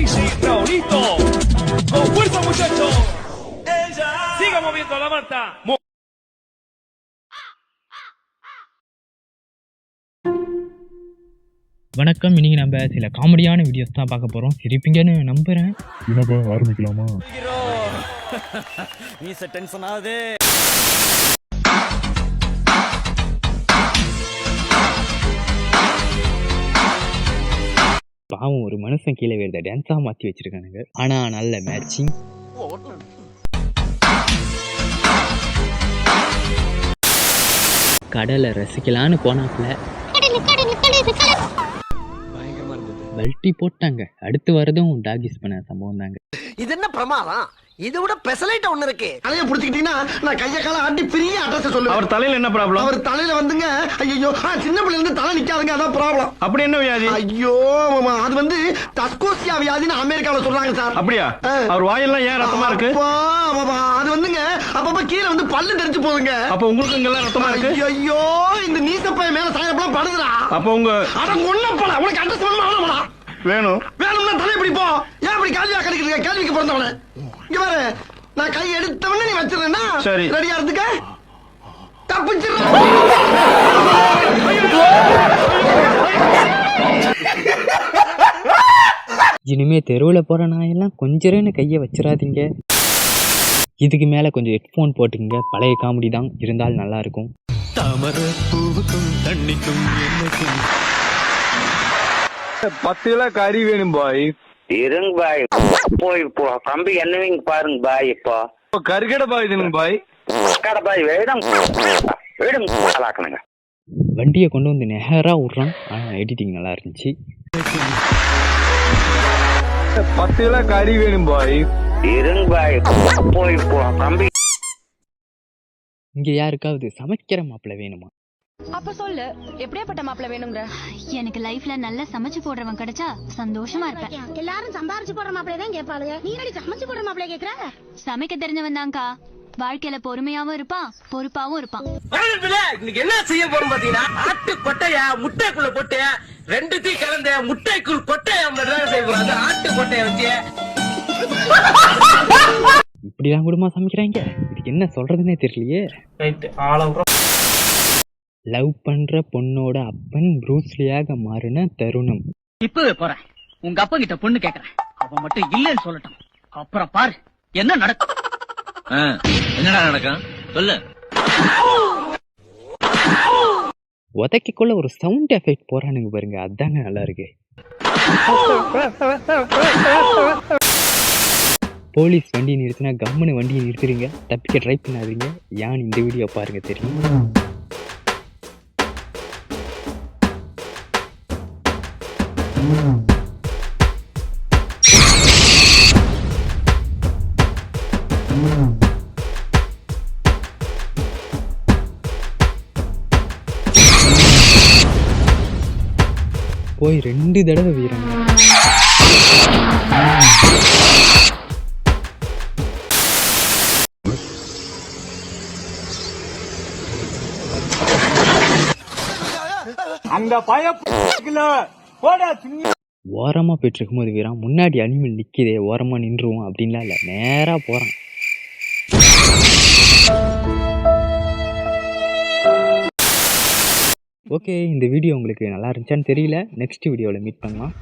Easy, Raulito. Con fuerza, muchachos. Siga moviendo la manta. வணக்கம். இன்னைக்கு நம்ம சில காமெடியான வீடியோஸ் தான் பார்க்க போகிறோம். சிரிப்பீங்கன்னு நம்புகிறேன். என்னப்பா ஆரம்பிக்கலாமா? பாவம் ஒரு மனுஷன் கீழே வேறத டான்ஸாக மாற்றி வச்சிருக்கானுங்க. ஆனால் நல்ல மேட்சிங். கடலை ரசிக்கலான்னு போனாப்புல பல்ட்டி போட்டாங்க. அடுத்து வரதும் டாகிஸ் பண்ண சம்பவம் தாங்க. இது என்ன பிரமாதம்? இது விட பெசலைட் ஒண்ணு இருக்கு. தலைய புடிச்சிட்டீங்கன்னா நான் கைய கால ஆட்டி பெரிய அட்ரஸ் சொல்லுவேன். அவர் தலையில என்ன ப்ராப்ளம்? அவர் தலையில வந்துங்க, ஐயோ சின்ன பிள்ளைல இருந்து தலை நிக்காதுங்க, அதான் ப்ராப்ளம். அப்படி என்ன வியாதி? ஐயோ அது வந்து டஸ்கோசியா வியாதின்னு அமெரிக்கால சொல்றாங்க சார். அப்படியா? அவர் வாயெல்லாம் ஏன் ரத்தமா இருக்கு? அது வந்துங்க அப்பப்ப கீழே வந்து பல்லு தெரிச்சு போகுங்க. அப்ப உங்களுக்கு இங்க எல்லாம் ரத்தமா இருக்கு? ஐயோ இந்த நீசப்பைய மேல சாயப்பலாம் படுதுடா. அப்ப உங்க அட கொன்னப்பல உனக்கு அட்ரஸ் வேணுமா? வேணும். வேணும்னா தலை இப்படி போ. ஏன் இப்படி கேள்வியா கிடைக்கிறீங்க? கேள்விக்கு பிறந்தவனே இங்க பாரு, நான் கை எடுத்தவனே நீ வச்சிருந்தா சரி ரெடியா இருந்துக்க. தப்பிச்சிரு. இனிமே தெருவில் போகிற நாயெல்லாம் கொஞ்சம் கையை வச்சிடாதீங்க. இதுக்கு மேலே கொஞ்சம் ஹெட்ஃபோன் போட்டுக்கங்க. பழைய காமெடி தான், இருந்தாலும் நல்லா இருக்கும். தாமரை பூவுக்கும் தண்ணிக்கும் என்னைக்கும் 10 கிலோ கறி வேணும் பாய். இருங்க பாய், போய் கம்பி என்னவீங்க பாருங்க பாய். இப்போ கறிக்கடை பாய் இதுங்க பாய். கடை பாய் வேடம் வேடம். வண்டியை கொண்டு வந்து நேராக விட்றான். ஆனால் எடிட்டிங் நல்லா இருந்துச்சு. 10 கிலோ கறி வேணும் பாய். இருங்க பாய், போய் கம்பி. இங்கே யாருக்காவது சமைக்கிற மாப்பிள்ளை வேணுமா? அப்ப சொல்லு, எப்படியாப்பட்ட மாப்பிள்ளை வேணுங்கிற? எனக்கு லைஃப்ல நல்லா சமைச்சு போடுறவன் கிடைச்சா சந்தோஷமா இருப்பேன். எல்லாரும் சம்பாரிச்சு போடுற மாப்பிள்ளை தான் கேட்பாளுங்க. நீ என்னடி சமைச்சு போடுற மாப்பிள்ளை கேக்குற? சமைக்க தெரிஞ்சவன் தான்க்கா. வாழ்க்கையில பொறுமையாவும் இருப்பான், பொறுப்பாவும் இருப்பான். இன்னைக்கு என்ன செய்ய போறோம் பாத்தீங்கன்னா, ஆட்டு கொட்டைய முட்டைக்குள்ள போட்டு ரெண்டுத்தையும் கலந்த முட்டைக்குள் கொட்டைய செய்ய போறாங்க. ஆட்டு கொட்டைய வச்சு இப்படிலாம் குடும்பமா சமைக்கிறாங்க. இதுக்கு என்ன சொல்றதுன்னே தெரியலையே. லவ் பண்ற பொண்ணோட அப்பன் ப்ரூஸ்லியாக மாறின தருணம். இப்பவே போறேன், உங்க அப்பா கிட்ட பொண்ணு கேக்குறேன். அவன் மட்டும் இல்லன்னு சொல்லட்டும், அப்புறம் பாரு என்ன நடக்கும். என்னடா நடக்கும் சொல்லு. உதைக்குள்ள ஒரு சவுண்ட் எஃபெக்ட் போறானுங்க பாருங்க, அதாங்க நல்லா இருக்கு. போலீஸ் வண்டி நிறுத்தினா கம்முன்னு வண்டியை நிறுத்துறீங்க, தப்பிக்க ட்ரை பண்ணாதீங்க. ஏன் இந்த வீடியோ பாருங்க தெரியும். போய் 2 தடவை வீரங்க. அங்க ஓரமா போயிட்டு இருக்கும்போது வீரான் முன்னாடி அனிமல் நிக்குதே, ஓரமா நின்றுவோம் அப்படின்லாம் இல்லை, நேரா போறான். ஓகே, இந்த வீடியோ உங்களுக்கு நல்லா இருந்துச்சான்னு தெரியல. நெக்ஸ்ட் வீடியோவில் மீட் பண்ணலாம்.